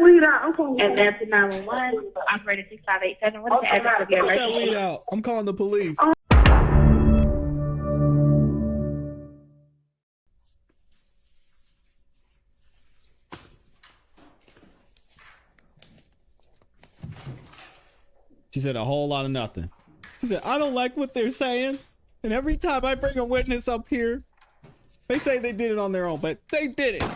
weed out. And that's the 911, operator 6587. What is the address of your Put that emergency? weed out. I'm calling the police. She said a whole lot of nothing. She said, I don't like what they're saying. And every time I bring a witness up here, they say they did it on their own, but they did it.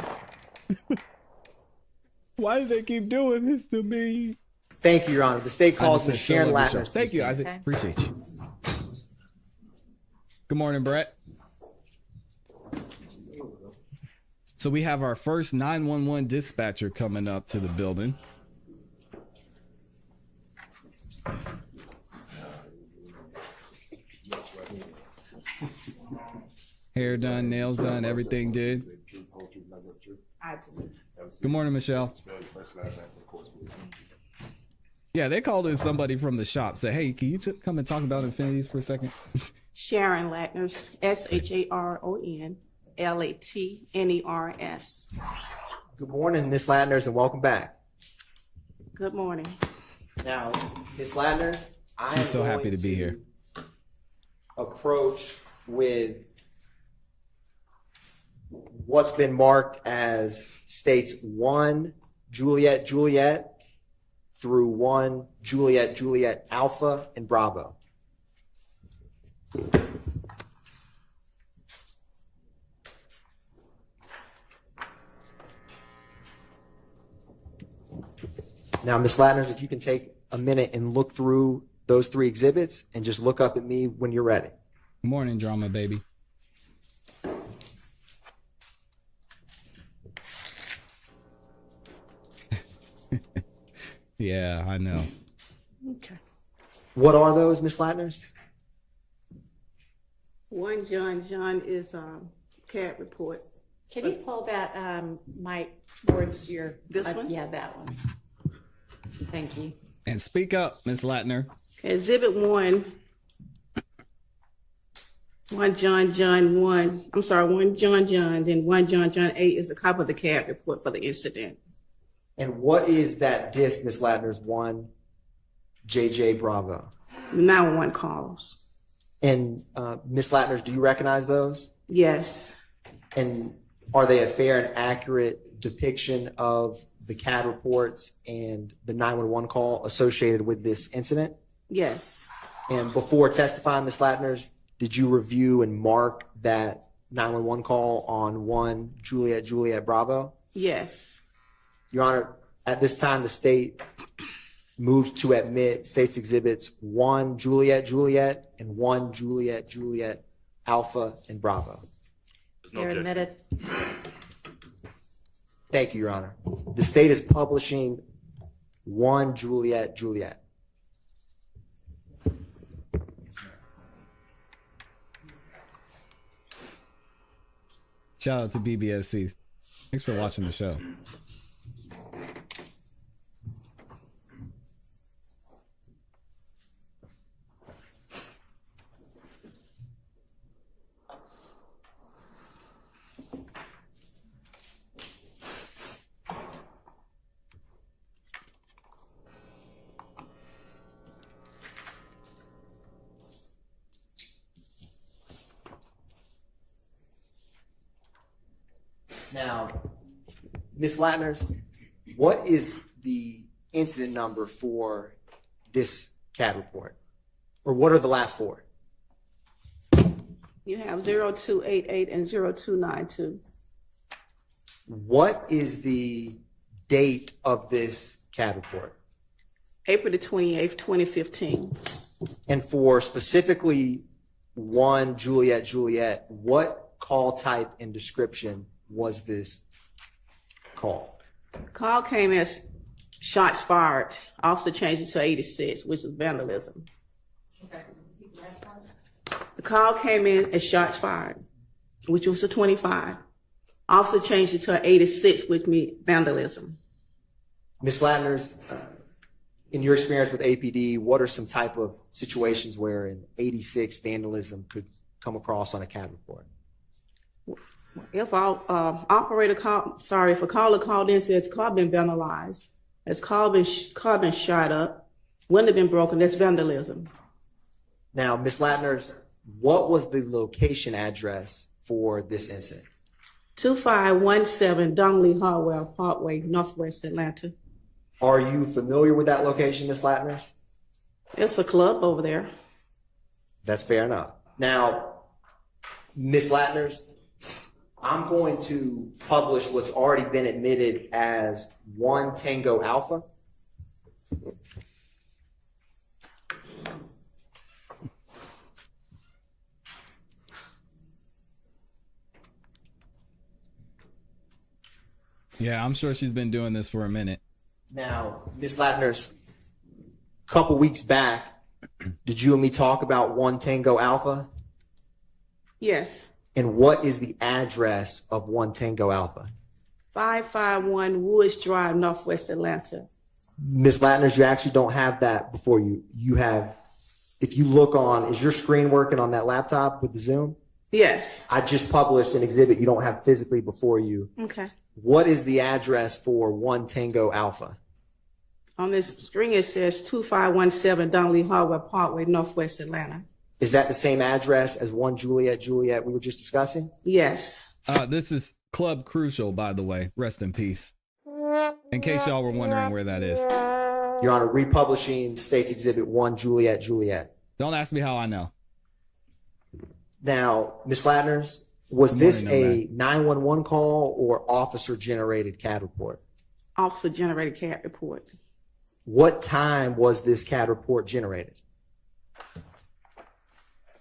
Why do they keep doing this to me? Thank you, Your Honor. The state calls Ms. Sharon Love your Latner. show. Thank you, Isaac. Okay. Appreciate you. Good morning, Brett. So we have our first 911 dispatcher coming up to the building. Hair done, nails done, everything did. Good morning, Michelle. Yeah, they called in somebody from the shop. Said, hey, can you come and talk about Infinities for a second? Sharon Latners, SharonLatners. Good morning, Ms. Latners, and welcome back. Good morning. Now, Ms. Latners, I am She's so happy going to be here. Approach with what's been marked as states 1 Juliet Juliet through 1 Juliet Juliet Alpha and Bravo. Now, Ms. Latners, if you can take a minute and look through those 3 exhibits and just look up at me when you're ready. Good morning, drama baby. Yeah, I know. Okay. What are those, Ms. Latners? 1 John is CAD report. Can you pull that mic towards your... This one? Yeah, that one. Thank you. And speak up, Miss Latner. Exhibit 1. 1 John 1. I'm sorry, 1 John, then 1 John 8 is a copy of the CAD report for the incident. And what is that disc, Ms. Latner's 1 JJ Bravo? 911 calls. And Ms. Latner's, do you recognize those? Yes. And are they a fair and accurate depiction of the CAD reports and the 911 call associated with this incident? Yes. And before testifying, Ms. Latner's, did you review and mark that 911 call on 1 Juliet Juliet Bravo? Yes. Your Honor, at this time, the state moved to admit states exhibits 1 Juliet Juliet and 1 Juliet Juliet Alpha and Bravo. You're admitted. Thank you, Your Honor. The state is publishing 1 Juliet Juliet. Shout out to BBSC. Thanks for watching the show. Now, Ms. Latners, what is the incident number for this CAD report? Or what are the last 4? You have 0288 and 0292. What is the date of this CAD report? April the 28th, 2015. And for specifically 1 Juliet Juliet, what call type and description was this call? Call came as shots fired. Officer changed it to 86, which is vandalism. The call came in as shots fired, which was a 25. Officer changed it to 86, which means vandalism. Ms. Latners, in your experience with APD, what are some type of situations where an 86 vandalism could come across on a CAD report? If our operator called, sorry, if a caller called in and says car been vandalized, it's car been shot up, window been broken, that's vandalism. Now, Ms. Latners, what was the location address for this incident? 2517 Dungley Harwell Parkway, Northwest Atlanta. Are you familiar with that location, Ms. Latners? It's a club over there. That's fair enough. Now, Ms. Latners, I'm going to publish what's already been admitted as 1 Tango Alpha. Yeah, I'm sure she's been doing this for a minute. Now, Ms. Latners, a couple weeks back, did you and me talk about 1 Tango Alpha? Yes. And what is the address of 1 Tango Alpha? 551 Woods Drive, Northwest Atlanta. Ms. Latners, you actually don't have that before you. You have, if you look on, is your screen working on that laptop with the Zoom? Yes. I just published an exhibit you don't have physically before you. Okay. What is the address for 1 Tango Alpha? On this screen, it says 2517 Dungley Harwell Parkway, Northwest Atlanta. Is that the same address as 1 Juliet Juliet we were just discussing? Yes. This is Club Crucial, by the way. Rest in peace. In case y'all were wondering where that is. Your Honor, republishing State's Exhibit 1 Juliet Juliet. Don't ask me how I know. Now, Ms. Latners, was this a 911 call or officer-generated CAD report? Officer-generated CAD report. What time was this CAD report generated?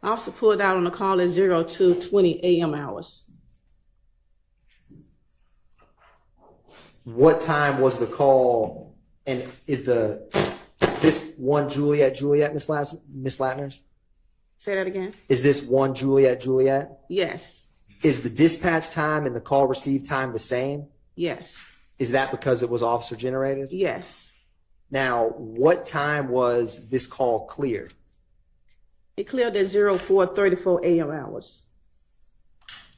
Officer pulled out on the call at 02:20 a.m. hours. What time was the call, and is this 1 Juliet Juliet, Ms. Latners? Say that again? Is this 1 Juliet Juliet? Yes. Is the dispatch time and the call received time the same? Yes. Is that because it was officer generated? Yes. Now, what time was this call cleared? It cleared at 04:34 a.m. hours.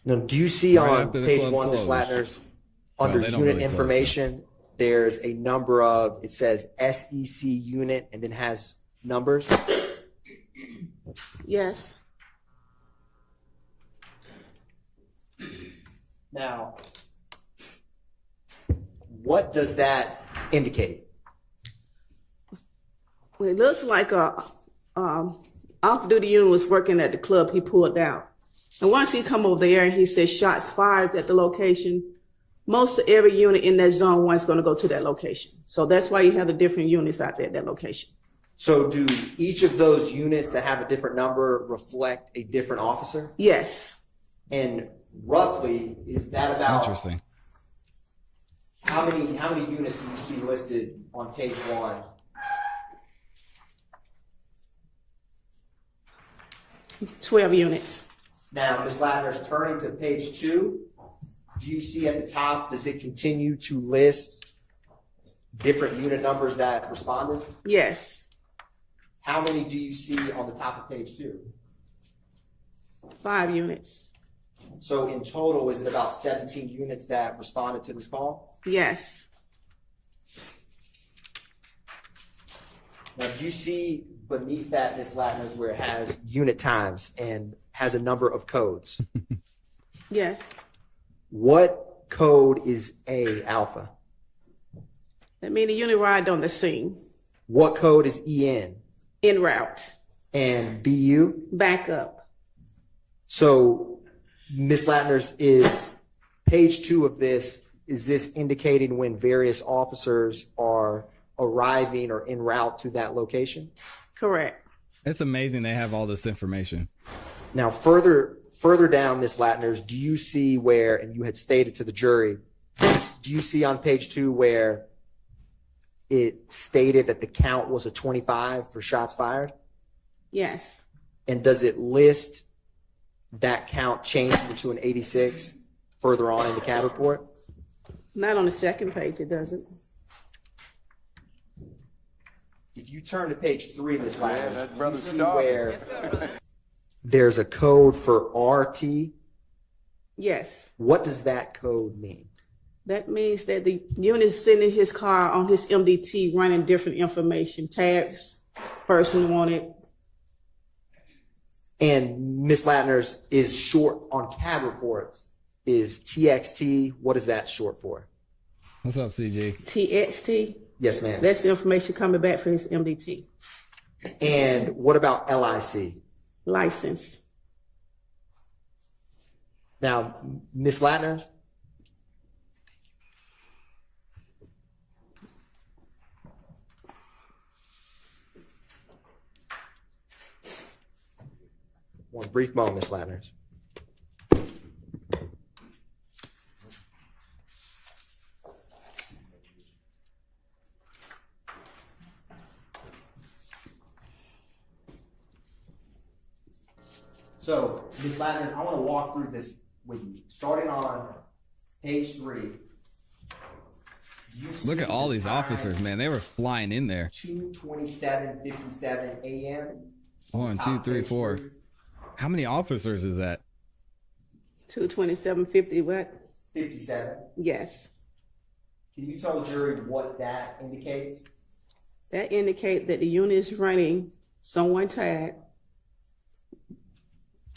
Now, do you see Right on after the page club 1, Ms. closed. Latners, Well, under they don't unit really close, information, there's a number of, it says SEC unit and then has numbers? Yes. Now, what does that indicate? Well, it looks like a off-duty unit was working at the club. He pulled out, and once he come over there, he said shots fired at the location. Most of every unit in that zone 1 is going to go to that location. So that's why you have the different units out there at that location. So do each of those units that have a different number reflect a different officer? Yes. And roughly, is that about Interesting. how many units do you see listed on page 1? $12 units. Now, Ms. Latners, turning to page 2, do you see at the top, does it continue to list different unit numbers that responded? Yes. How many do you see on the top of page 2? 5 units. So in total, is it about 17 units that responded to this call? Yes. Now, do you see beneath that, Ms. Latners, where it has unit times and has a number of codes? Yes. What code is A alpha? That means the unit arrived on the scene. What code is EN? En route. And BU? Back up. So, Ms. Latners, is page 2 of this, is this indicating when various officers are arriving or en route to that location? Correct. It's amazing they have all this information. Now, further down, Ms. Latners, do you see where, and you had stated to the jury, do you see on page 2 where it stated that the count was a 25 for shots fired? Yes. And does it list that count changing to an 86 further on in the CAD report? Not on the second page, it doesn't. If you turn to page 3, Ms. Latners, that you brother see Stark. where there's a code for RT Yes. What does that code mean? That means that the unit is sitting in his car on his MDT running different information, tags, person wanted. And Ms. Latner's is short on CAD reports is TXT. What is that short for? What's up, CG? TXT. Yes, ma'am. That's the information coming back for his MDT. And what about LIC? License. Now, Ms. Latner's? One brief moment, Ms. Latner's. So, Ms. Latner, I want to walk through this with you. Starting on page 3. Look at all these officers, man. They were flying in there. 2:27:57 a.m. 1, 2, 3, 4. How many officers is that? 22750 what? 57. Yes. Can you tell the jury what that indicates? That indicates that the unit is running someone tag.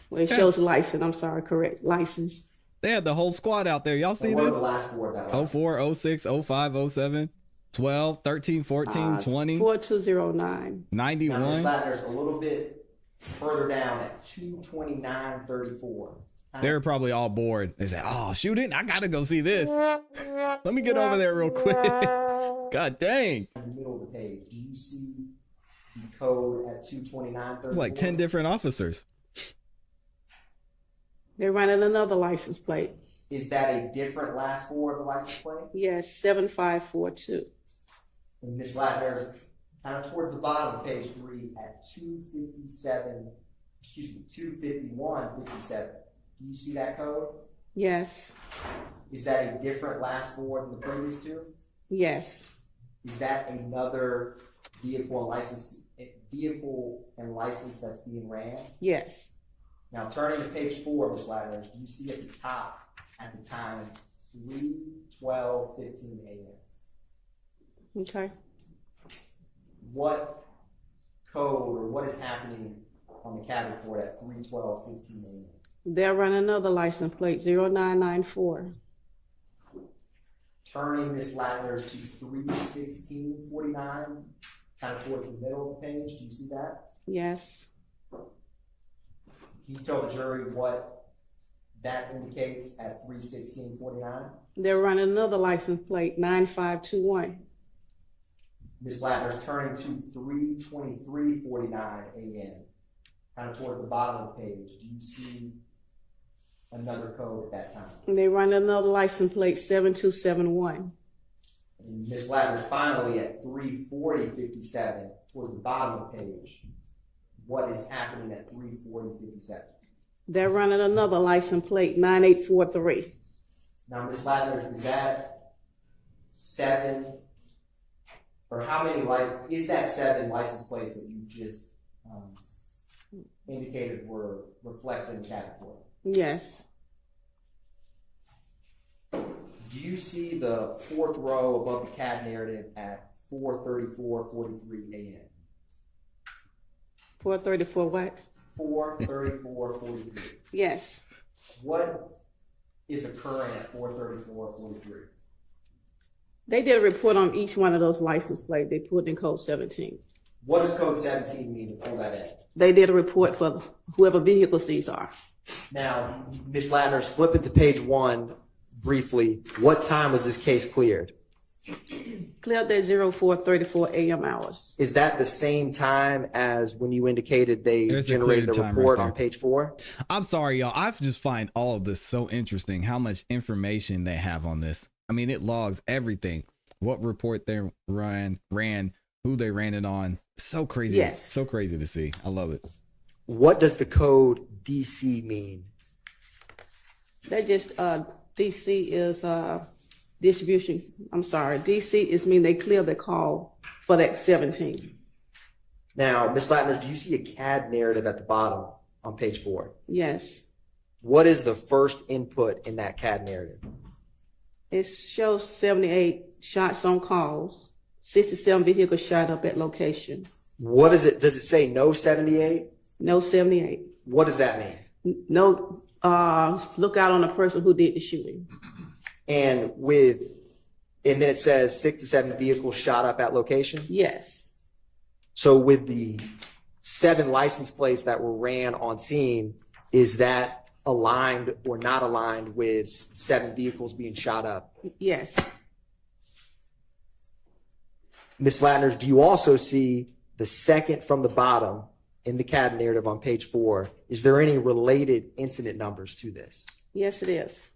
Well, it shows license. I'm sorry, correct. License. They had the whole squad out there. Y'all see What are the this? last four of that line? 04, 06, 05, 07, 12, 13, 14, 20, 4209. Now, Ms. 91. Latner's a little bit further down at 2:29:34. They were probably all bored. They said, oh, shoot it. I got to go see this. Let me get over there real quick. God dang. In the middle of the page, do you see the code at 2:29:34? It's like 10 different officers. They're running another license plate. Is that a different last four of the license plate? Yes, 7542. And Ms. Latner's kind of towards the bottom of page 3 at 2:51:57. Do you see that code? Yes. Is that a different last four than the previous two? Yes. Is that another vehicle and license that's being ran? Yes. Now turning to page 4, Ms. Latner, do you see at the top at the time 3:12:15 a.m.? Okay. What code or what is happening on the CAD report at 3:12:15 a.m.? They're running another license plate, 0994. Turning Ms. Latner to 3:16:49, kind of towards the middle of the page. Do you see that? Yes. Can you tell the jury what that indicates at 3:16:49? They're running another license plate, 9521. Ms. Latner's turning to 3:23:49 a.m., kind of towards the bottom of the page. Do you see another code at that time? They run another license plate, 7271. And Ms. Latner's finally at 3:40:57, towards the bottom of the page. What is happening at 3:40:57? They're running another license plate, 9843. Now, Ms. Latner's, is that 7, or how many, is that 7 license plates that you just indicated were reflected in the CAD report? Yes. Do you see the 4th row above the CAD narrative at 4:34:43 a.m.? 434 what? 4:34:43. Yes. What is occurring at 4:34:43? They did a report on each one of those license plates. They put in code 17. What does code 17 mean to pull that in? They did a report for whoever vehicles these are. Now, Ms. Latner's flipping to page 1 briefly. What time was this case cleared? Cleared at 04:34 a.m. hours. Is that the same time as when you indicated they There's the generated a cleared time report right on there. page 4? I'm sorry, y'all. I just find all of this so interesting, how much information they have on this. I mean, it logs everything. What report they ran, who they ran it on. So crazy. Yes. So crazy to see. I love it. What does the code DC mean? That just, DC is distribution. I'm sorry. DC is mean they clear the call for that 17. Now, Ms. Latner, do you see a CAD narrative at the bottom on page 4? Yes. What is the first input in that CAD narrative? It shows 78 shots on calls, 67 vehicles shot up at location. What is it? Does it say no 78? No 78. What does that mean? No, look out on the person who did the shooting. And then it says 6 to 7 vehicles shot up at location? Yes. So with the 7 license plates that were ran on scene, is that aligned or not aligned with 7 vehicles being shot up? Yes. Ms. Latners, do you also see the second from the bottom in the CAD narrative on page 4? Is there any related incident numbers to this? Yes, it is.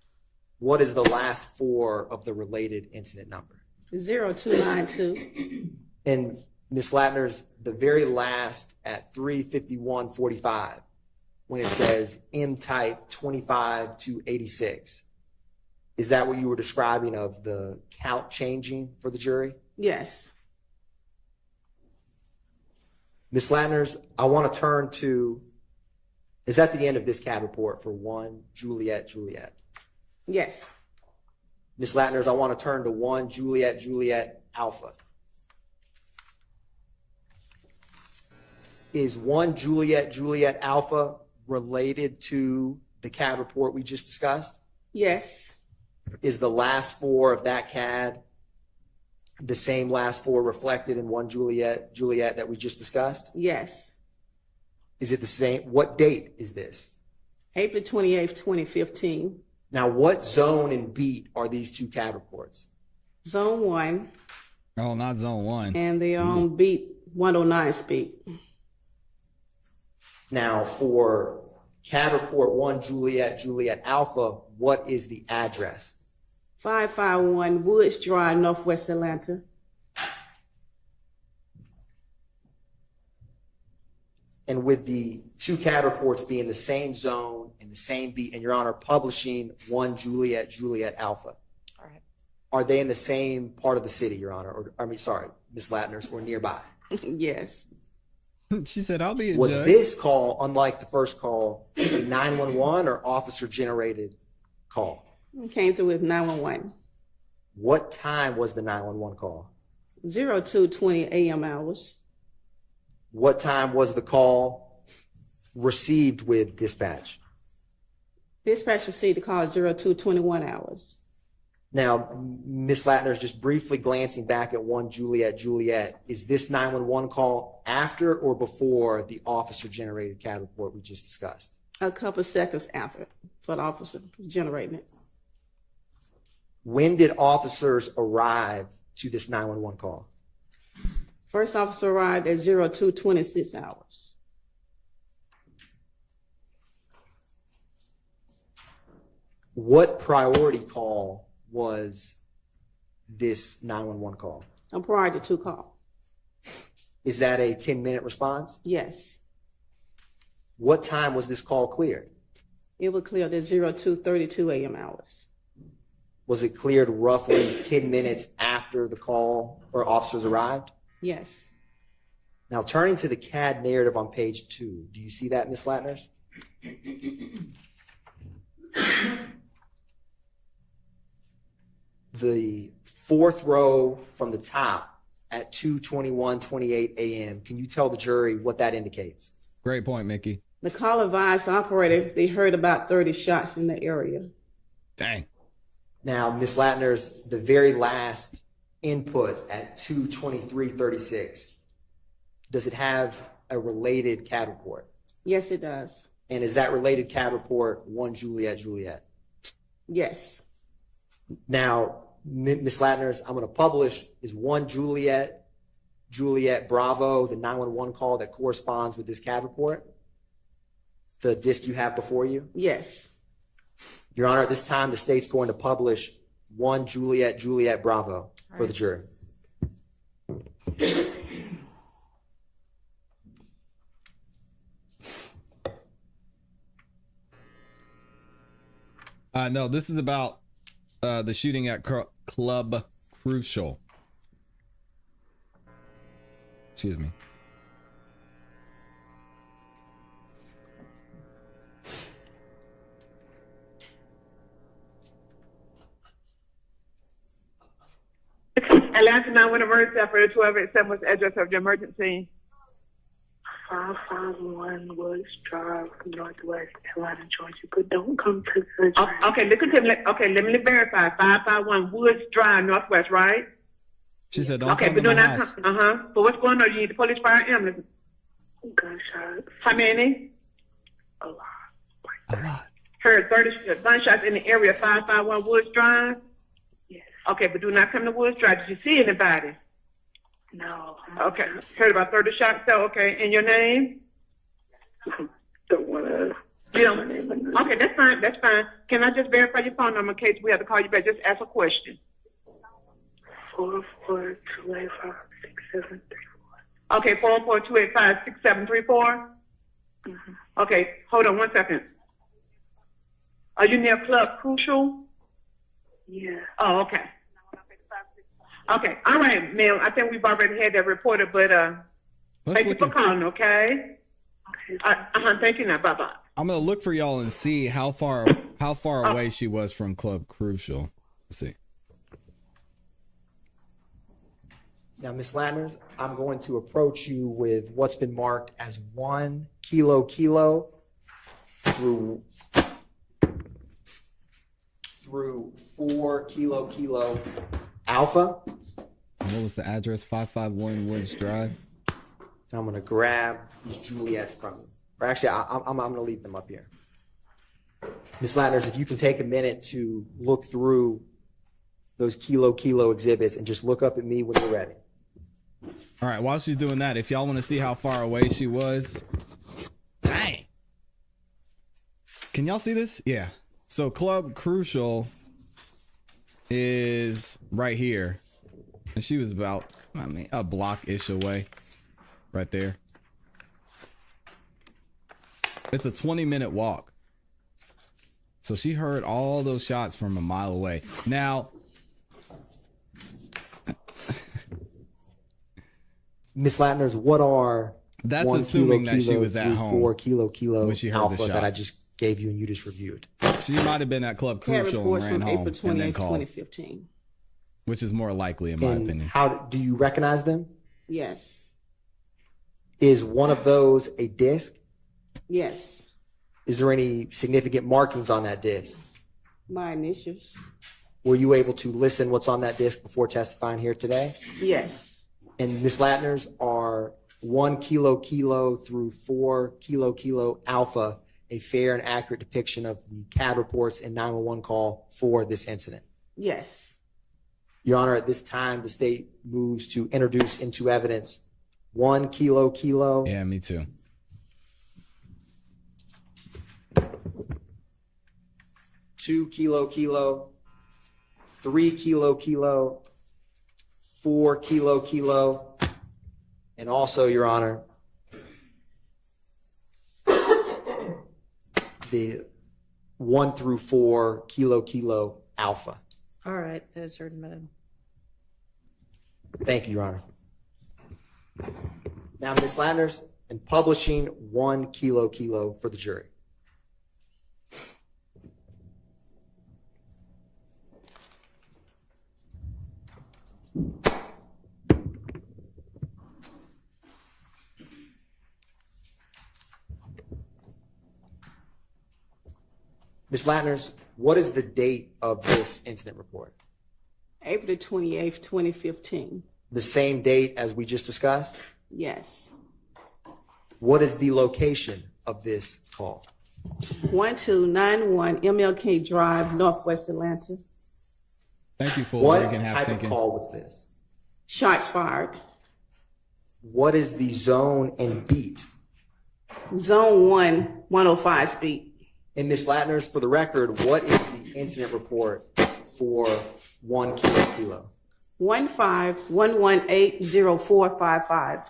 What is the last 4 of the related incident number? 0292. And Ms. Latners, the very last at 3:51:45, when it says M-type 25 to 86, is that what you were describing of the count changing for the jury? Yes. Ms. Latners, I want to turn to, is that the end of this CAD report for 1 Juliet Juliet? Yes. Ms. Latners, I want to turn to 1 Juliet Juliet Alpha. Is 1 Juliet Juliet Alpha related to the CAD report we just discussed? Yes. Is the last 4 of that CAD the same last 4 reflected in 1 Juliet Juliet that we just discussed? Yes. Is it the same? What date is this? April 28th, 2015. Now, what zone and beat are these 2 CAD reports? Zone 1. Oh, not zone 1. And they're on beat 109 speed. Now, for CAD report 1 Juliet Juliet Alpha, what is the address? 551 Woods Drive, Northwest Atlanta. And with the 2 CAD reports being the same zone and the same beat, and Your Honor, publishing 1 Juliet Juliet Alpha, All right. are they in the same part of the city, Your Honor? Or, I mean, sorry, Ms. Latners, or nearby? Yes. She said, I'll be a Was judge. this call, unlike the first call, a 911 or officer-generated call? It came through with 911. What time was the 911 call? 0220 a.m. hours. What time was the call received with dispatch? Dispatch received the call 0221 hours. Now, Ms. Latner is just briefly glancing back at 1 Juliet Juliet. Is this 911 call after or before the officer-generated CAD report we just discussed? A couple seconds after for the officer generating it. When did officers arrive to this 911 call? First officer arrived at 0226 hours. What priority call was this 911 call? A priority to call. Is that a 10-minute response? Yes. What time was this call cleared? It was cleared at 0232 a.m. hours. Was it cleared roughly 10 minutes after the call or officers arrived? Yes. Now, turning to the CAD narrative on page 2, do you see that, Ms. Latners? The 4th row from the top at 2:21:28 a.m. Can you tell the jury what that indicates? Great point, Mickey. The call advised the operator they heard about 30 shots in the area. Dang. Now, Ms. Latners, the very last input at 2:23:36, does it have a related CAD report? Yes, it does. And is that related CAD report 1 Juliet Juliet? Yes. Now, Ms. Latners, I'm going to publish is 1 Juliet Juliet Bravo, the 911 call that corresponds with this CAD report? The disc you have before you? Yes. Your Honor, at this time, the state's going to publish 1 Juliet Juliet Bravo for the jury. No, this is about the shooting at Club Crucial. Excuse me. Atlanta 911 emergency operator 1287, what's the address of the emergency? 551 Woods Drive, Northwest Atlanta, Georgia. But don't come to the address. Okay, let me verify. 551 Woods Drive, Northwest, right? She said, don't Okay, come but to my doing house. that. But what's going on? You need the police, fire, ambulance. Gunshots. How many? A lot. A lot. Heard 30 gunshots in the area, 551 Woods Drive. Yes. Okay, but do not come to Woods Drive. Did you see anybody? No. Okay. Heard about 30 shots, so okay. And your name? Don't want to. You don't. Okay, that's fine. That's fine. Can I just verify your phone number in case we have to call you back? Just ask a question. 442856734. Okay, 442856734. Okay, hold on 1 second. Are you near Club Crucial? Yeah. Oh, okay. Okay, all right, ma'am. I think we've already had that reported, but thank you for calling. Okay. Thank you. Now, bye bye. I'm gonna look for y'all and see how far away she was from Club Crucial. Let's see. Now, Ms. Latners, I'm going to approach you with what's been marked as 1 kilo through 4 kilo alpha. What was the address? 551 Woods Drive. And I'm going to grab these Juliets from you. Or actually, I'm going to leave them up here. Ms. Latners, if you can take a minute to look through those kilo exhibits and just look up at me when you're ready. All right, while she's doing that, if y'all want to see how far away she was. Dang. Can y'all see this? Yeah. So Club Crucial is right here. And she was about, a block-ish away. Right there. It's a 20-minute walk. So she heard all those shots from a mile away. Now, Ms. Latners, what are that's 1 assuming kilo that she was at through home 4 kilo when she heard the alpha that I shots. just gave you and you just reviewed? She might have been at Club Had Crucial and reports ran from home April and then 28, called, 2015. which is more likely in my And opinion. how do you recognize them? Yes. Is one of those a disc? Yes. Is there any significant markings on that disc? My initials. Were you able to listen what's on that disc before testifying here today? Yes. And Ms. Latners, are 1 kilo through 4 kilo alpha a fair and accurate depiction of the CAD reports and 911 call for this incident? Yes. Your Honor, at this time, the state moves to introduce into evidence 1 kilo. Yeah, me too. 2 kilo, 3 kilo, 4 kilo, and also, Your Honor, the 1 through 4 kilo alpha. All right, those are admitted. Thank you, Your Honor. Now, Ms. Landers, in publishing 1 kilo for the jury. Ms. Latners, what is the date of this incident report? April 28th, 2015. The same date as we just discussed? Yes. What is the location of this call? 1291 MLK Drive, Northwest Atlanta. Thank you for What Oregon half type thinking. of call was this? Shots fired. What is the zone and beat? Zone 1, 105 speed. And Ms. Latners, for the record, what is the incident report for 1 kilo? 151180455.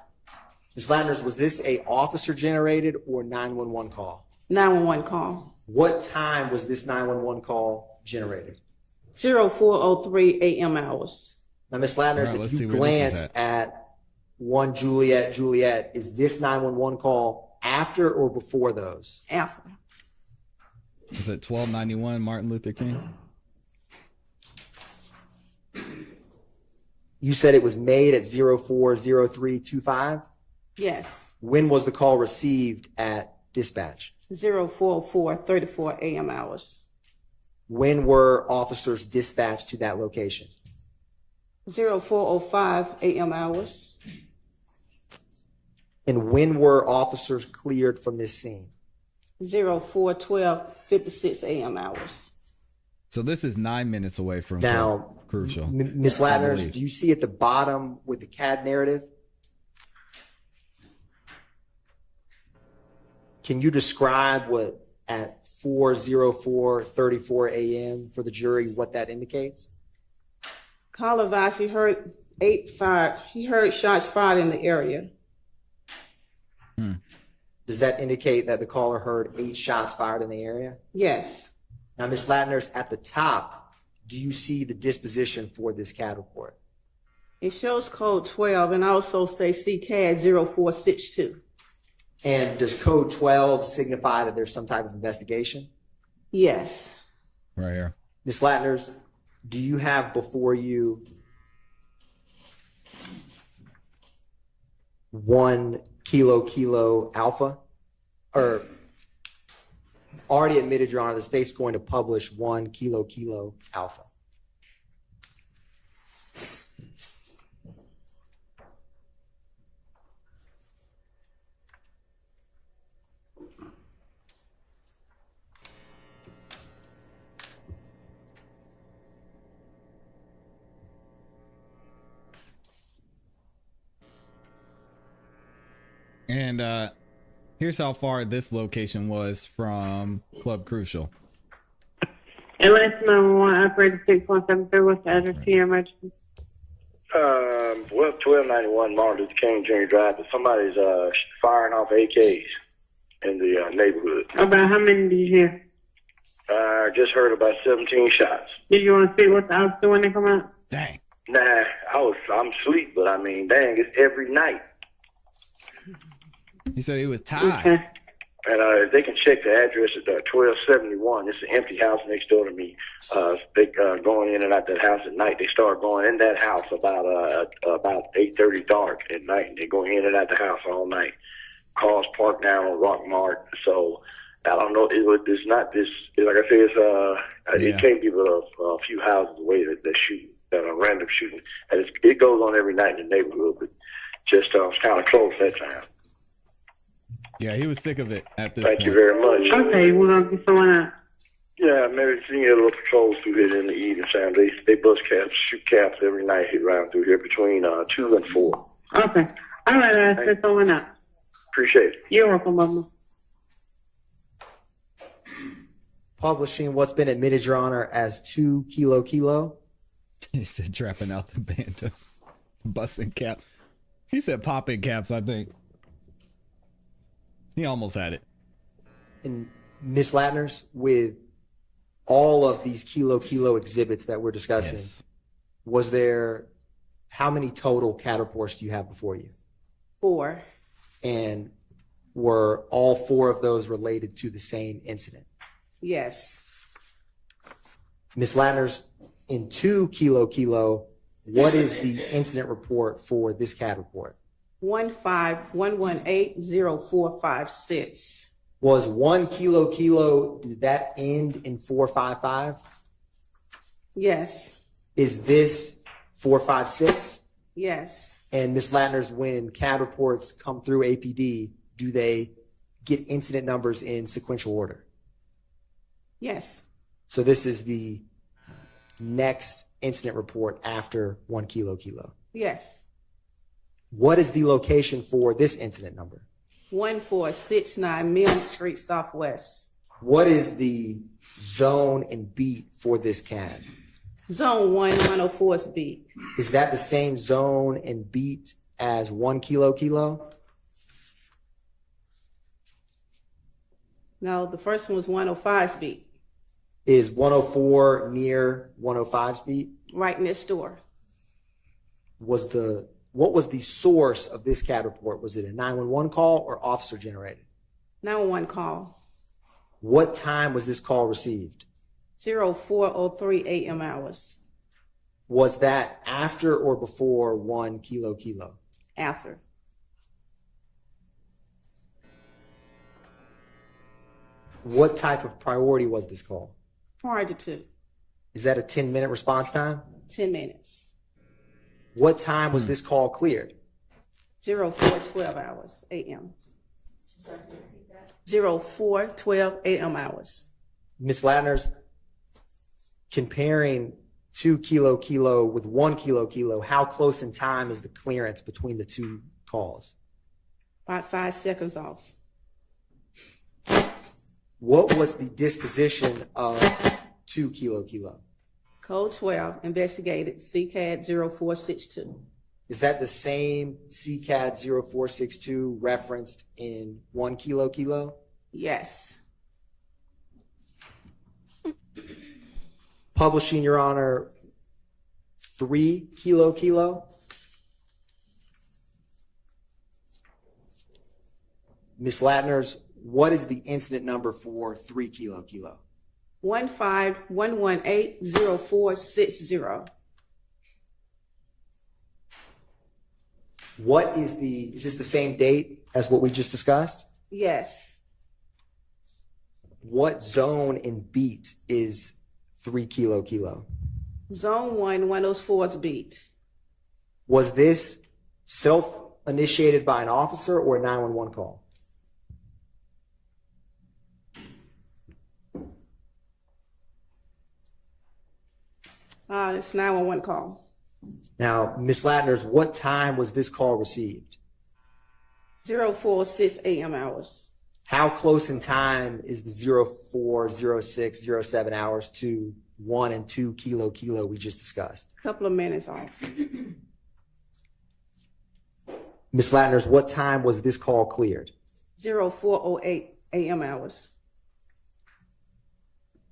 Ms. Latners, was this a officer generated or 911 call? 911 call. What time was this 911 call generated? 0403 AM hours. Now, Ms. Latners, All right, let's if see you where this is glance at 1 Juliet, is this 911 call after or before those? Alpha. Was it 1291 Martin Luther King? You said it was made at 040325? Yes. When was the call received at dispatch? 0404:34 a.m. hours. When were officers dispatched to that location? 0405 a.m. hours. And when were officers cleared from this scene? 0412:56 a.m. hours. So this is 9 minutes away from Now, crucial. Ms. I Latners, believe. do you see at the bottom with the CAD narrative? Can you describe what at 4:04:34 a.m. for the jury, what that indicates? Caller advised he heard he heard shots fired in the area. Does that indicate that the caller heard 8 shots fired in the area? Yes. Now, Ms. Latners, at the top, do you see the disposition for this CAD report? It shows code 12 and also say CCAD 0462. And does code 12 signify that there's some type of investigation? Yes. Right here. Ms. Latners, do you have before you 1 kilo alpha? Or already admitted, Your Honor, the state's going to publish 1 kilo alpha. And here's how far this location was from Club Crucial. LS number 1, operator 6173, what's the address to your emergency? Well, 1291 Martin Luther King Jr. Drive, but somebody's firing off AKs in the neighborhood. About how many did you hear? I just heard about 17 shots. Did you want to see what the officer when they come out? Dang. Nah, I'm asleep, but I mean, dang, it's every night. He said he was tired. Okay. And they can check the address at 1271. It's an empty house next door to me. They going in and out that house at night. They start going in that house about 8:30 dark at night. And they go in and out the house all night. Cars parked down on Rock Mart. So I don't know. It's not this. Like I said, it can't be but a few houses away that they're shooting, that are random shooting. And it goes on every night in the neighborhood, but just it's kind of close that time. Yeah, he was sick of it at this Thank point. you very much. Okay, we're going to get someone out. Yeah, maybe see a little patrols through here in the evening time. They bust caps, shoot caps every night hit around through here between 2 and 4. Okay. All right, I'll send someone out. Appreciate it. You're welcome, Mama. Publishing what's been admitted, Your Honor, as 2 kilo. He said trapping out the band, busting cap. He said popping caps, I think. He almost had it. And Ms. Latners, with all of these kilo exhibits that we're discussing, Yes. was there, how many total CAD reports do you have before you? 4. And were all 4 of those related to the same incident? Yes. Ms. Latners, in 2 kilo, what is the incident report for this CAD report? 151180456. Was 1 kilo, did that end in 455? Yes. Is this 456? Yes. And Ms. Latners, when CAD reports come through APD, do they get incident numbers in sequential order? Yes. So this is the next incident report after 1 kilo. Yes. What is the location for this incident number? 1469 Mill Street Southwest. What is the zone and beat for this CAD? Zone 1, 104's beat. Is that the same zone and beat as 1 kilo? No, the first one was 105's beat. Is 104 near 105's beat? Right next door. What was the source of this CAD report? Was it a 911 call or officer generated? 911 call. What time was this call received? 0403 a.m. hours. Was that after or before 1 kilo kilo? After. What type of priority was this call? Prior to 2. Is that a 10-minute response time? 10 minutes. What time was this call cleared? 04:12 hours a.m. 04:12 a.m. hours. Ms. Latner's comparing 2 kilo kilo with 1 kilo kilo, how close in time is the clearance between the two calls? About 5 seconds off. What was the disposition of 2 kilo kilo? Code 12, investigated CCAD 0462. Is that the same CCAD 0462 referenced in 1 kilo kilo? Yes. Publishing, Your Honor, 3 kilo kilo? Ms. Latner's, what is the incident number for 3 kilo kilo? 151180460. What is is this the same date as what we just discussed? Yes. What zone and beat is 3 kilo kilo? Zone 1, 104th beat. Was this self-initiated by an officer or a 911 call? It's 911 call. Now, Ms. Latner's, what time was this call received? 04:06 a.m. hours. How close in time is the 04, 06, 07 hours to 1 and 2 kilo kilo we just discussed? Couple of minutes off. Ms. Latner's, what time was this call cleared? 04:08 a.m. hours.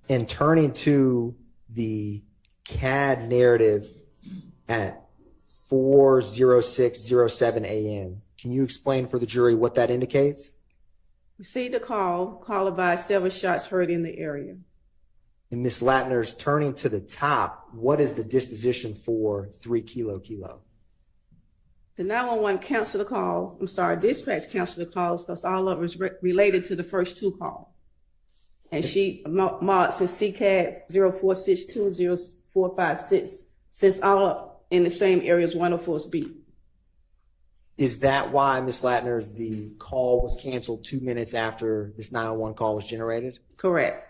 And turning to the CAD narrative at 4:06:07 a.m., can you explain for the jury what that indicates? Received a call. Call advised several shots heard in the area. And Ms. Latner's, turning to the top, what is the disposition for 3 kilo kilo? The 911 canceled the call. Dispatch canceled the calls because all of it was related to the first 2 calls. And she marked as CCAD 0462, 0456, since all in the same area as 104's beat. Is that why, Ms. Latner's, the call was canceled 2 minutes after this 911 call was generated? Correct.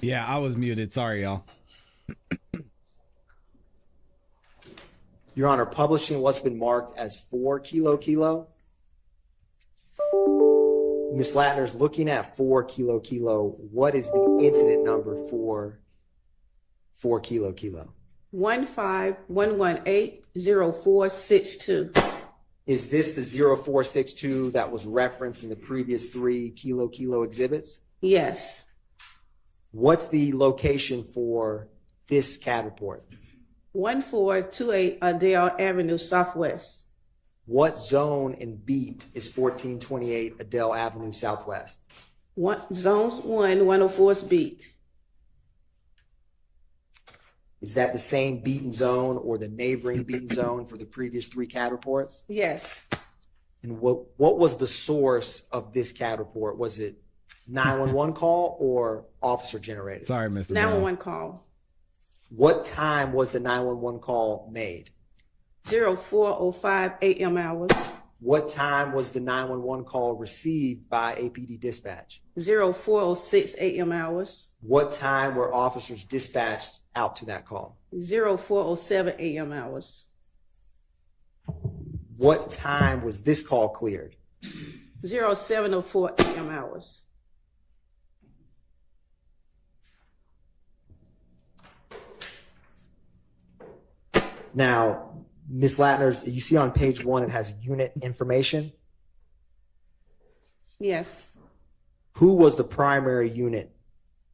Yeah, I was muted. Sorry, y'all. Your Honor, publishing what's been marked as 4 kilo kilo. Ms. Latner's, looking at 4 kilo kilo, what is the incident number for 4 kilo kilo? 151180462. Is this the 0462 that was referenced in the previous 3 kilo kilo exhibits? Yes. What's the location for this CAD report? 1428 Adele Avenue Southwest. What zone and beat is 1428 Adele Avenue Southwest? Zones 1, 104's beat. Is that the same beaten zone or the neighboring beaten zone for the previous 3 CAD reports? Yes. And what was the source of this CAD report? Was it 911 call or officer generated? Sorry, Mr. 911 call. What time was the 911 call made? 04:05 a.m. hours. What time was the 911 call received by APD dispatch? 04:06 a.m. hours. What time were officers dispatched out to that call? 04:07 a.m. hours. What time was this call cleared? 07:04 a.m. hours. Now, Ms. Latner's, you see on page 1, it has unit information. Yes. Who was the primary unit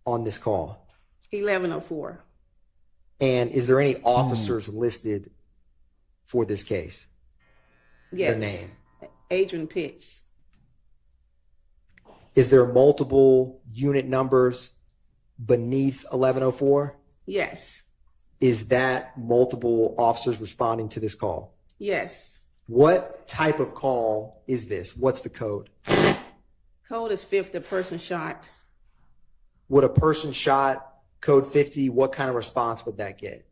on this call? 11:04. And is there any officers listed for this case? Yes. Their name. Adrian Pitts. Is there multiple unit numbers beneath 1104? Yes. Is that multiple officers responding to this call? Yes. What type of call is this? What's the code? Code is 50, person shot. Would a person shot code 50, what kind of response would that get?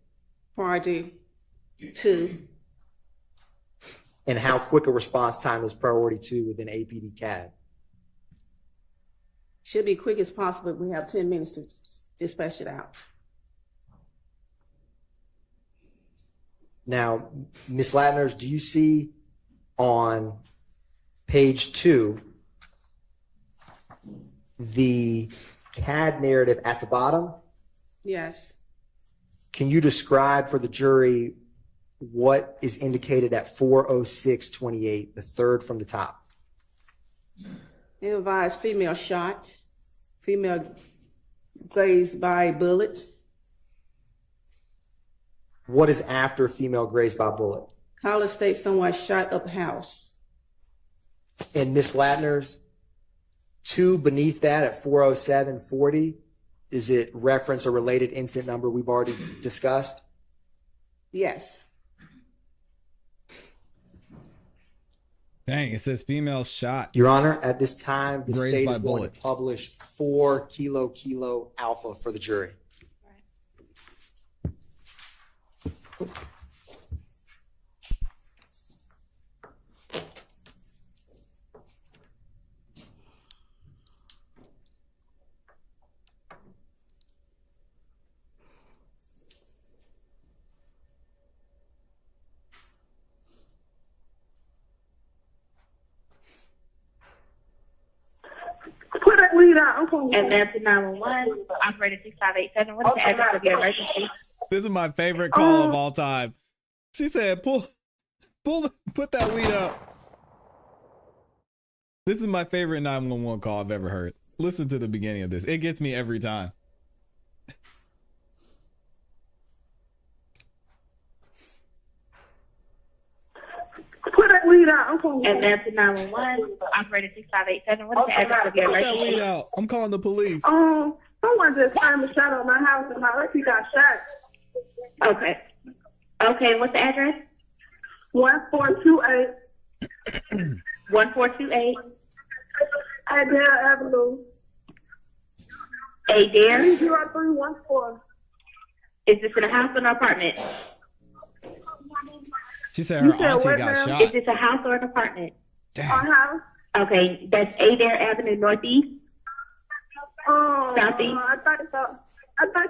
Priority 2. And how quick a response time is priority 2 within APD CAD? Should be quick as possible. We have 10 minutes to dispatch it out. Now, Ms. Latners, do you see on page 2 the CAD narrative at the bottom? Yes. Can you describe for the jury what is indicated at 4:06:28, the third from the top? It advised female shot, female grazed by bullet. What is after female grazed by bullet? Caller states someone shot up house. And Ms. Latners, 2 beneath that at 4:07:40, is it reference a related incident number we've already discussed? Yes. Dang, it says female shot. Your Honor, at this time, the Grazed state by is going bullet. to publish 4 kilo alpha for the jury. Put that weed out. I'm going Atlanta 911, operator 6587. What's the address of your emergency? This is my favorite call of all time. She said, put that weed up. This is my favorite 911 call I've ever heard. Listen to the beginning of this. It gets me every time. Put that weed out. I'm going Atlanta 911, operator 6587. What's the address of your Put that emergency? weed out. I'm calling the police. someone just fired a shot on my house and my auntie got shot. Okay. Okay, what's the address? 1428 1428 Adair Avenue. Adair. 30314. Is this in a house or an apartment? She said her You said auntie what got now? shot. Is this a house or an apartment? Damn. Our house. Okay, that's Adair Avenue Northeast. Southeast? I thought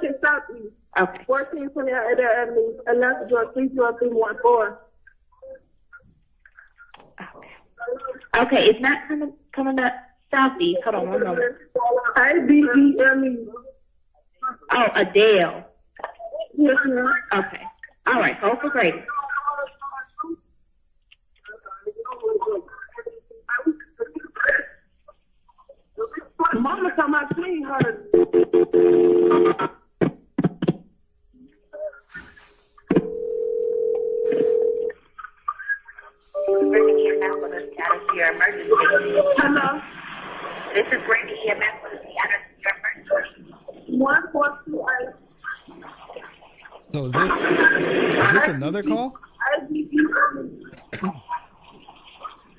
it's Southeast. Okay. 1428 Adair Avenue, Atlanta, Georgia, 30314. Okay, it's not coming up Southeast. Hold on one moment. ADELE. Oh, Adele. Yes, ma'am. Okay. All right, hold for Grady. Mama told my clean her. Brittany EMS with us, status of your emergency. Hello. This is Brittany EMS with us, status of your emergency. 1428 So is this another call?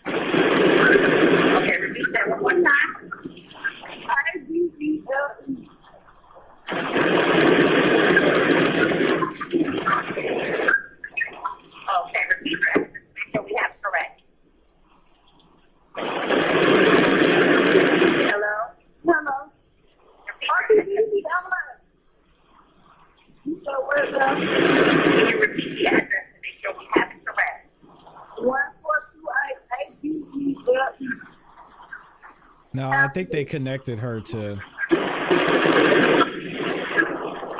Okay, repeat that one more time. Okay, repeat that. Make sure we have it correct. Hello? Hello. Can you repeat the address to make sure we have it correct? 1428 No, I think they connected her to.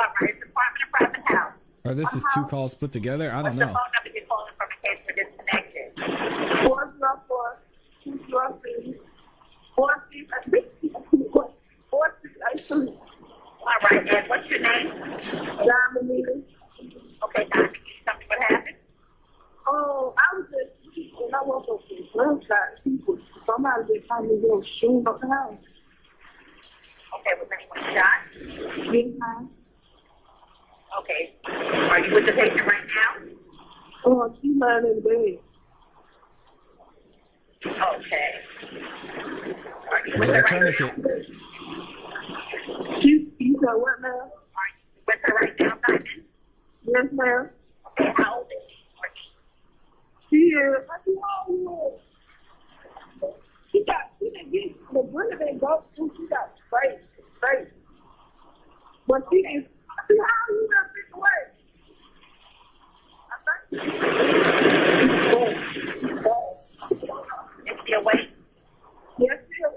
Operator Department of Private House. Or this is 2 calls put together. I don't What's the know. phone number you're calling from in case we're disconnected? 404 203 4683. All right, and what's your name? Dominique. Okay, Dr. Tell me what happened. Oh, I was just, and I woke up to gunshot people. Somebody just told me they were shooting up the house. Okay, was anyone shot? Big time. Are you with the patient right now? Oh, she's lying in bed. Okay. Are you with With her a right tourniquet. now? You said what, ma'am? Are you with her right now, Simon? Yes, ma'am. Okay, how old is she? She is. She didn't get the bullet didn't go through. She got straight. But she didn't. See how you got this away? Is she awake? Yes, she is.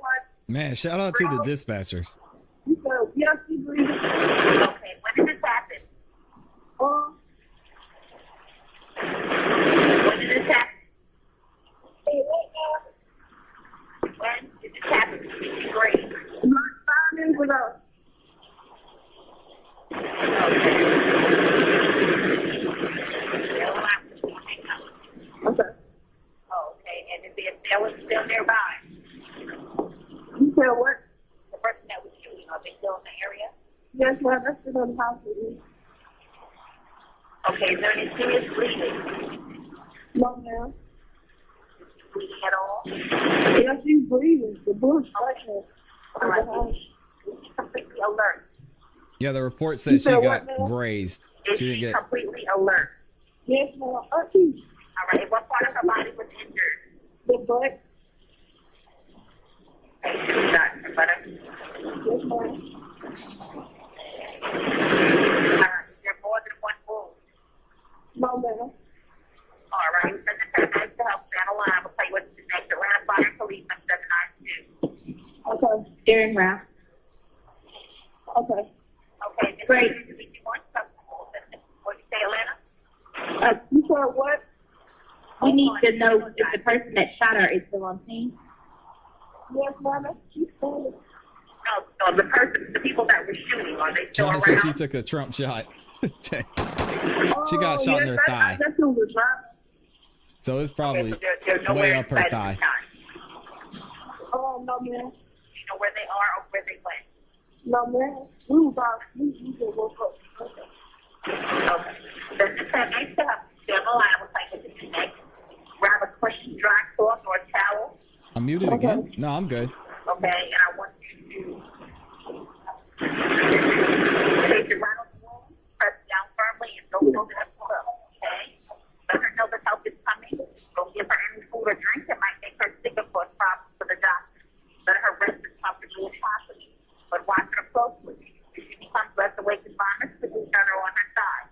Man, shout out to the dispatchers. She said, yes, she breathing. Okay, when did this happen? When did this happen? When did this happen? Great. Like 5 minutes ago. Okay. Okay, and if there was still nearby, You said what? the person that was shooting, are they still in the area? Yes, ma'am. That's still in the hospital. Okay, is there any serious bleeding? No, ma'am. Bleeding at all? Yes, she's breathing. The bullet's freshening. All right, she's completely alert. Yeah, the report says she said got what, ma'am? grazed. Is She didn't she get. completely alert? Yes, ma'am. All right, what part of her body was injured? The butt. Okay, she was shot in the butt. Yes, ma'am. Is there more than one wound? No, ma'am. All right, send the paramedics to help stand line. We'll tell you what's the next. Atlanta Fire Police on 792. Okay. Steering round. Okay. Okay, great. What did you say, Atlanta? You said what? We need to know if the person that shot her is still on scene. Yes, ma'am. She's standing. No, the people that were shooting, are they still China around? said she took a Trump shot. She got shot in her thigh. That's who was right. So it's probably Okay, so they're nowhere way up her inside thigh. the time. Oh, no, ma'am. You know where they are or where they went? No, ma'am. We was out. We just woke up. Okay. Okay. Then just have nice to have stand the line. We'll take it to the next. Grab a cushion, dry cloth, or a towel. I'm muted again? No, I'm good. Okay, and I want you to place your right on the wall, press down firmly, and don't hold it up too low. Okay? Let her know that help is coming. Don't give her any food or drink that might make her sick or cause problems for the doctor. Let her rest as comfortably as possible, but watch her closely. If she becomes less awake and vomits, please turn her on her side.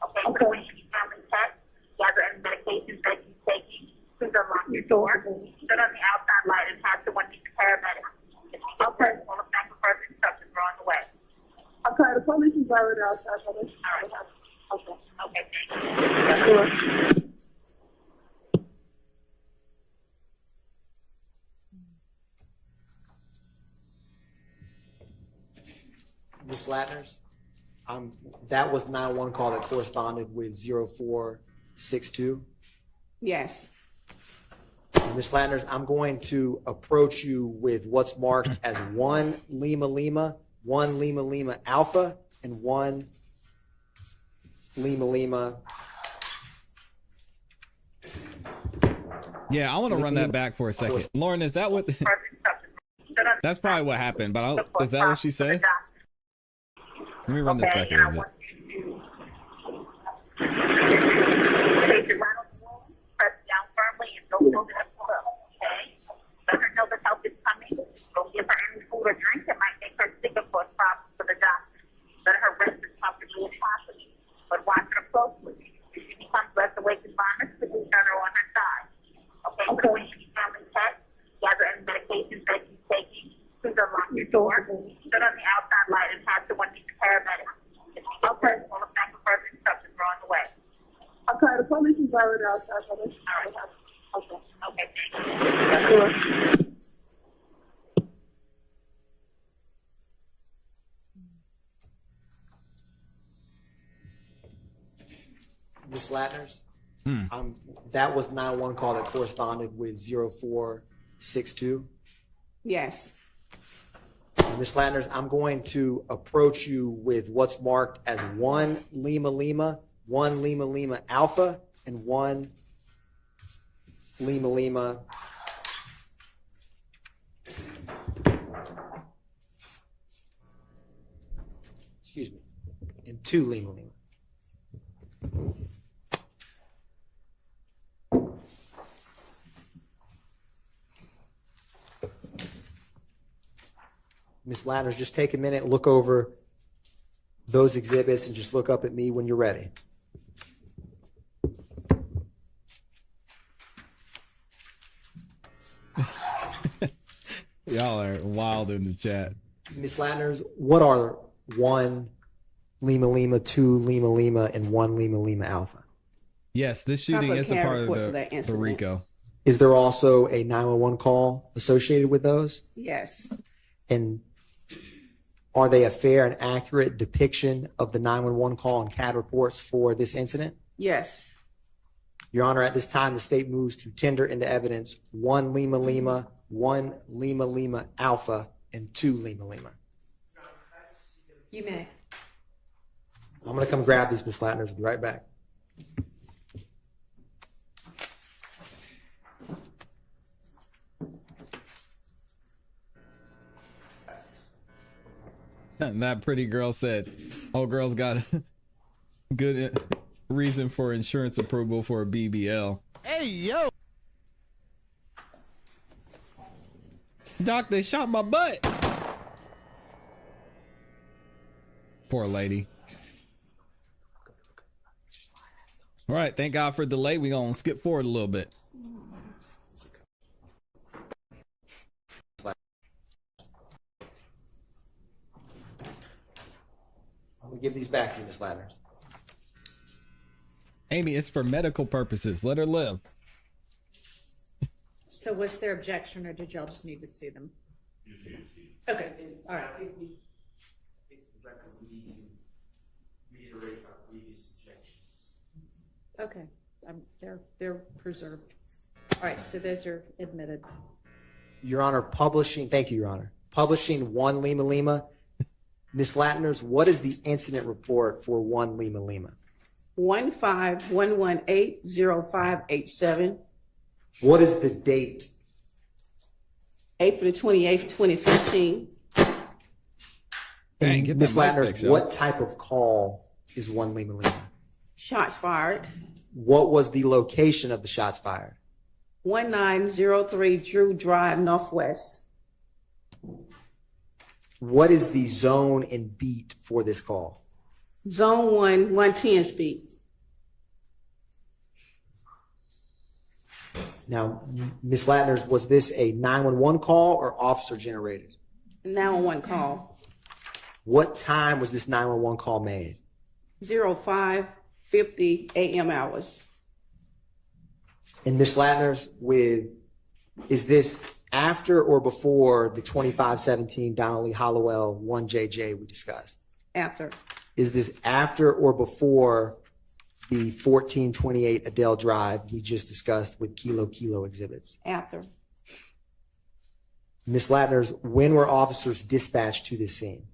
Okay? So when she's family test, gather any medications that she's taking. Please unlock your door. Sit on the outside light and have someone meet the paramedics. If she gets hurt, we'll look back for further instructions. We're on the way. Okay, the police is already outside. So let's- All right. Okay. Okay, thank you. Ms. Latners, that was 911 call that corresponded with 0462. Yes. Ms. Latners, I'm going to approach you with what's marked as 1 Lima Lima, 1 Lima Lima Alpha, and 1 Lima Lima. Yeah, I want to run that back for a second. Lauren, is that what? That's probably what happened, but is that what she said? Let me run this back a little bit. Place your right on the wall, press down firmly, and don't hold it up too low. Okay? Let her know that help is coming. Don't give her any food or drink that might make her sick or cause problems for the doctor. Let her rest as comfortably as possible, but watch her closely. If she becomes less awake and vomits, please turn her on her side. Okay? So when she's family test, gather any medications that she's taking. Please unlock your door. Sit on the outside light and have someone meet the paramedics. If she gets hurt, we'll look back for further instructions. We're on the way. Okay, the police is already outside. So let's- All right. Okay. Okay, thank you. Ms. Latners, that was 911 call that corresponded with 0462. Yes. Ms. Latners, I'm going to approach you with what's marked as 1 Lima Lima, 1 Lima Lima Alpha and 1 Lima Lima and 2 Lima Lima. Ms. Ladders, just take a minute, look over those exhibits, and just look up at me when you're ready. Y'all are wild in the chat. Ms. Ladders, what are 1 Lima Lima, 2 Lima Lima, and 1 Lima Lima Alpha? Yes, this shooting is a part of the RICO. Is there also a 911 call associated with those? Yes. And are they a fair and accurate depiction of the 911 call and CAD reports for this incident? Yes. Your Honor, at this time, the state moves to tender into evidence 1 Lima Lima, 1 Lima Lima Alpha, and 2 Lima Lima. You may. I'm going to come grab these, Ms. Lattners. I'll be right back. That pretty girl said, "Oh, girl's got a good reason for insurance approval for a BBL." Hey, yo. Doc, they shot my butt. Poor lady. All right, thank God for the delay. We're going to skip forward a little bit. I'm going to give these back to you, Ms. Lattners. Amy, it's for medical purposes. Let her live. So what's their objection, or did y'all just need to see them? Okay, all right. Okay, they're preserved. All right, so those are admitted. Your Honor, thank you, Your Honor. Publishing 1 Lima Lima. Ms. Lattners, what is the incident report for 1 Lima Lima? 151180587. What is the date? April the 28th, 2015. Dang, get Ms. that mic Lattners, fixed, yo. what type of call is 1 Lima Lima? Shots fired. What was the location of the shots fired? 1903 Drew Drive, Northwest. What is the zone and beat for this call? Zone 1, 110 speed. Now, Ms. Lattners, was this a 911 call or officer generated? 911 call. What time was this 911 call made? 05:50 a.m. hours. And Ms. Lattners, is this after or before the 2517 Donnelly Hollowell 1JJ we discussed? After. Is this after or before the 1428 Adele Drive we just discussed with Kilo exhibits? After. Ms. Lattners, when were officers dispatched to this scene?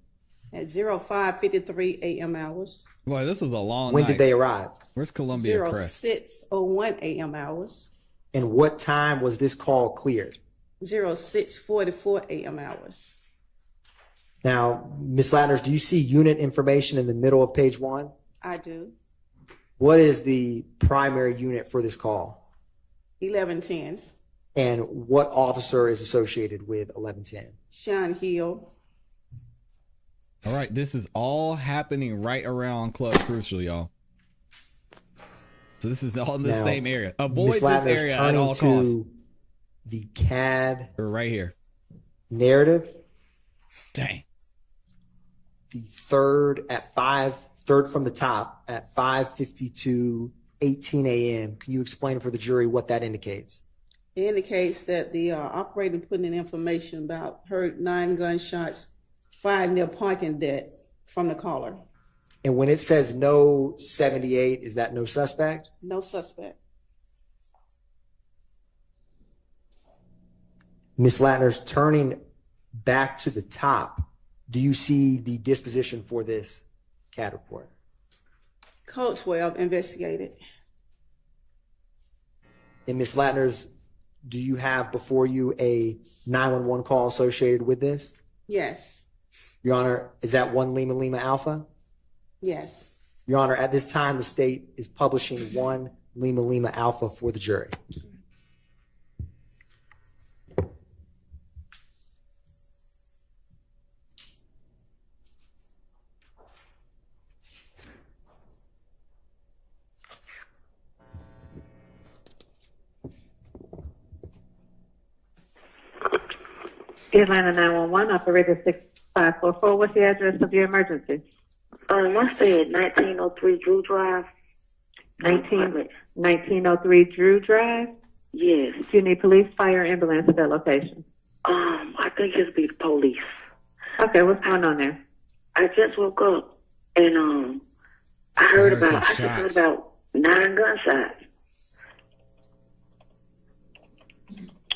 At 05:53 a.m. hours. Boy, this was a long When night. did they arrive? Where's Columbia Crest? 06:01 a.m. hours. And what time was this call cleared? 06:44 a.m. hours. Now, Ms. Lattners, do you see unit information in the middle of page 1? I do. What is the primary unit for this call? 1110s. And what officer is associated with 1110? Sean Hill. All right, this is all happening right around Club Crucial, y'all. So this is all in the Now, same area. Avoid Ms. this Lattners, area at turning all costs. to the CAD We're right here. narrative, Dang. the third from the top at 5:52:18 a.m. Can you explain for the jury what that indicates? It indicates that the operator put in information about heard 9 gunshots fired near parking deck from the caller. And when it says no 78, is that no suspect? No suspect. Ms. Lattners, turning back to the top, do you see the disposition for this CAD report? Code 12 investigated. And Ms. Latners, do you have before you a 911 call associated with this? Yes. Your Honor, is that 1 Lima Lima Alpha? Yes. Your Honor, at this time, the state is publishing 1 Lima Lima Alpha for the jury. Atlanta 911, operator 6544. What's the address of your emergency? I said 1903 Drew Drive. 1903 Drew Drive? Yes. Do you need police, fire, ambulance at that location? I think it'll be the police. Okay, what's going on there? I just woke up and I heard about 9 gunshots.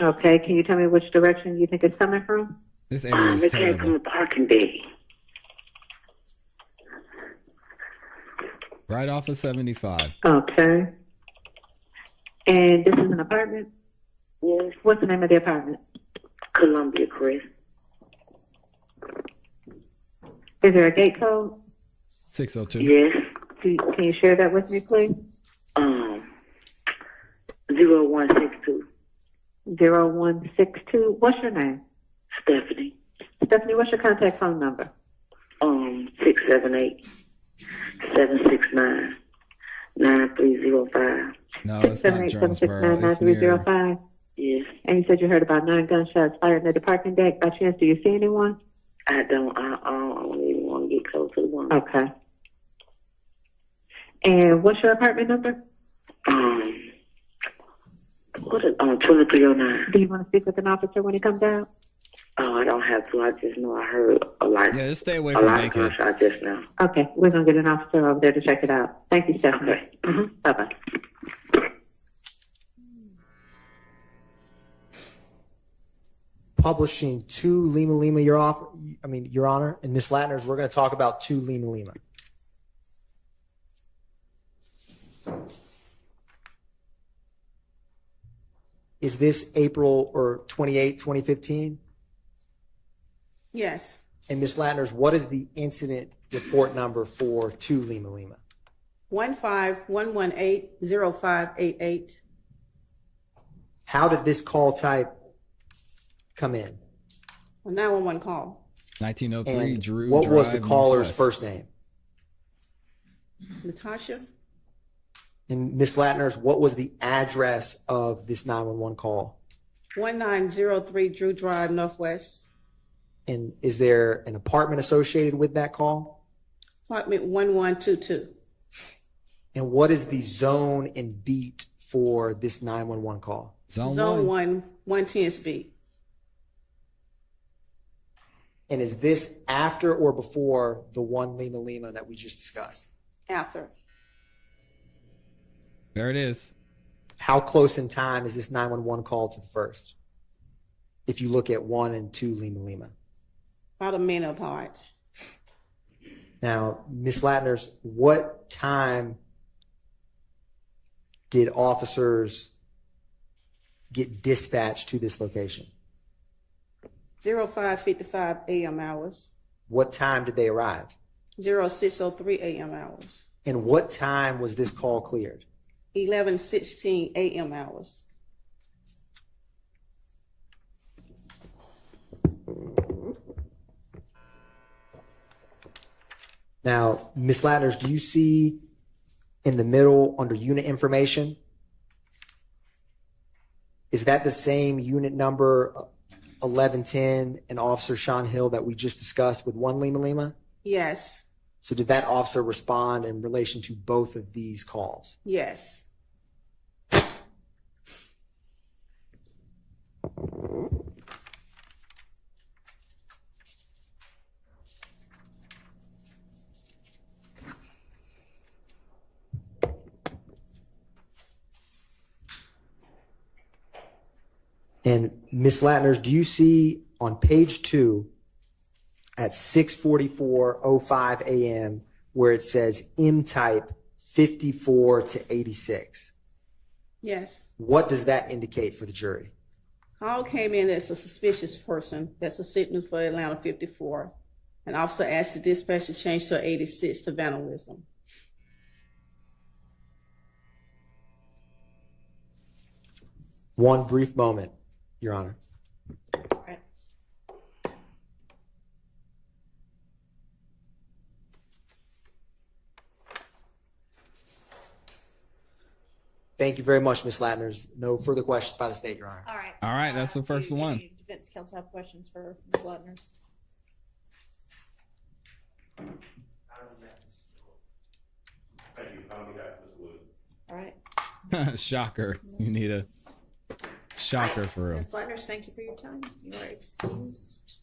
Okay, can you tell me which direction you think it's coming from? This area is It came from terrible. the parking deck. Right off of 75. Okay. And this is an apartment? Yes. What's the name of the apartment? Columbia Crest. Is there a gate code? 602. Yes. Can you share that with me, please? 0162. 0162. What's your name? Stephanie. Stephanie, what's your contact phone number? 678-769-9305. No, it's not Jonesboro. It's near. 9305. Yes. And you said you heard about 9 gunshots fired at the parking deck. By chance, do you see anyone? I don't even want to get close to the one. Okay. And what's your apartment number? 2309. Do you want to speak with an officer when he comes out? Oh, I don't have to. I just know I heard a lot. Yeah, just stay away A from lot of Bankhead. gunshots just now. Okay, we're going to get an officer over there to check it out. Thank you, Stephanie. Okay. Bye-bye. Publishing 2 Lima Lima, Your Honor, and Ms. Latners, we're going to talk about 2 Lima Lima. Is this April or 28, 2015? Yes. And Ms. Latners, what is the incident report number for 2 Lima Lima? 151180588. How did this call type come in? A 911 call. 1903 And Drew what was Drive, the caller's Northwest. first name? Natasha. And Ms. Latners, what was the address of this 911 call? 1903 Drew Drive, Northwest. And is there an apartment associated with that call? Apartment 1122. And what is the zone and beat for this 911 call? Zone 1, 110 speed. And is this after or before the 1 Lima Lima that we just discussed? After. There it is. How close in time is this 911 call to the first? If you look at 1 and 2 Lima Lima. About a minute apart. Now, Ms. Latners, what time did officers get dispatched to this location? 0555 a.m. hours. What time did they arrive? 0603 a.m. hours. And what time was this call cleared? 1116 a.m. hours. Now, Ms. Latners, do you see in the middle under unit information? Is that the same unit number 1110 and Officer Sean Hill that we just discussed with 1 Lima Lima? Yes. So did that officer respond in relation to both of these calls? Yes. And Ms. Latners, do you see on page 2 at 6:44:05 a.m. where it says M-type 54 to 86. Yes. What does that indicate for the jury? Call came in as a suspicious person. That's a signal for Atlanta 54. An officer asked the dispatcher to change to 86 to vandalism. One brief moment, Your Honor. Right. Thank you very much, Ms. Latners. No further questions by the state, Your Honor. All right. All right, that's the first do one. Defense counsel have questions for Ms. Lettners? All right. Shocker. You need a shocker for real. Ms. Lettners, thank you for your time. You are excused.